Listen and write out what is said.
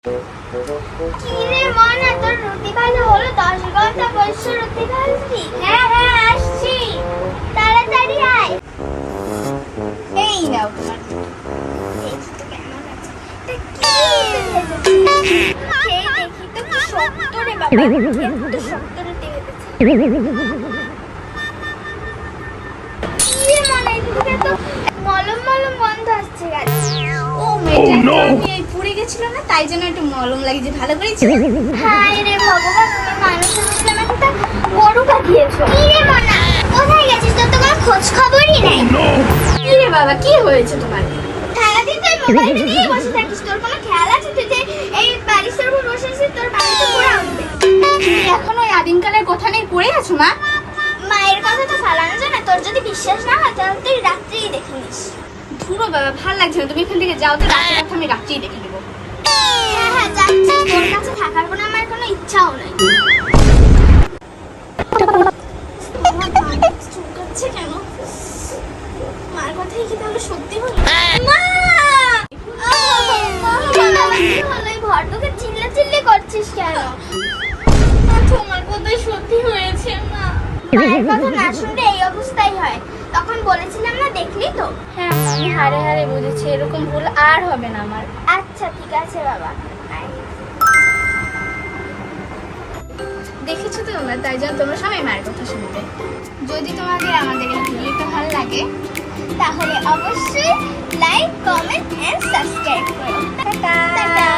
কিরে মনা, তোর রুটি ভালো হলো? 10 ঘন্টা বসে রুটি ভাজবি? হ্যাঁ হ্যাঁ আসছি, তাড়াতাড়ি আয়। এই নাও তোমার দেখি তো কেমন আছে। খেয়ে দেখি তো কি শক্ত রে বাবা, এত শক্ত রুটি হয়েছে। কিরে মনা, এদিকে তো মলম মলম গন্ধ আসছে গাছে। ও মেয়েটা আমি এই পুড়ে গেছিল না, তাই জন্য একটু মলম লাগিয়েছে, ভালো করেছি। হায় রে ভগবান, তুমি মানুষের মুখে আমাকে তা গরু পাঠিয়েছো। কি রে মনা, কোথায় গেছিস? তোর তো কোনো খোঁজ খবরই নেই। কি রে বাবা, কি হয়েছে তোমার? সারাদিন তুই মোবাইল নিয়ে বসে থাকিস, তোর কোনো খেয়াল আছে? তুই যে এই বালিশের উপর বসে আছিস, তোর বাড়িতে পড়ে উঠবে। তুমি এখন ওই আদিমকালের কথা নিয়ে পড়ে আছো মা? মায়ের কথা তো ফালানো যায় না। তোর যদি বিশ্বাস না হয় তাহলে তুই রাত্রেই দেখে নিস। ধুরো বাবা, ভাল লাগছে না, তুমি এখান থেকে যাও তো, রাতে কথা আমি রাত্রেই দেখে নেবো। হ্যাঁ হ্যাঁ যাচ্ছি, তোর কাছে থাকার কোনো আমার কোনো ইচ্ছাও নেই। চুলকাচ্ছে কেন? মার কথাই কি তাহলে সত্যি হলো? মা! কি হলো? এই ভদ্রকে চিল্লাচিল্লি করছিস কেন? তোমার কথাই সত্যি হয়েছে মা। মায়ের কথা না শুনলে এই অবস্থাই হয়। তখন বলেছিলাম না, দেখলি তো? হ্যাঁ আমি হারে হারে বুঝেছি, এরকম ভুল আর হবে না আমার। আচ্ছা ঠিক আছে বাবা, আয়। দেখেছো তো তোমরা, তাই জন্য তোমরা সবাই মায়ের কথা শুনবে। যদি তোমাদের আমাদের এই ভিডিওটা ভালো লাগে তাহলে অবশ্যই লাইক, কমেন্ট এন্ড সাবস্ক্রাইব করো। টাটা।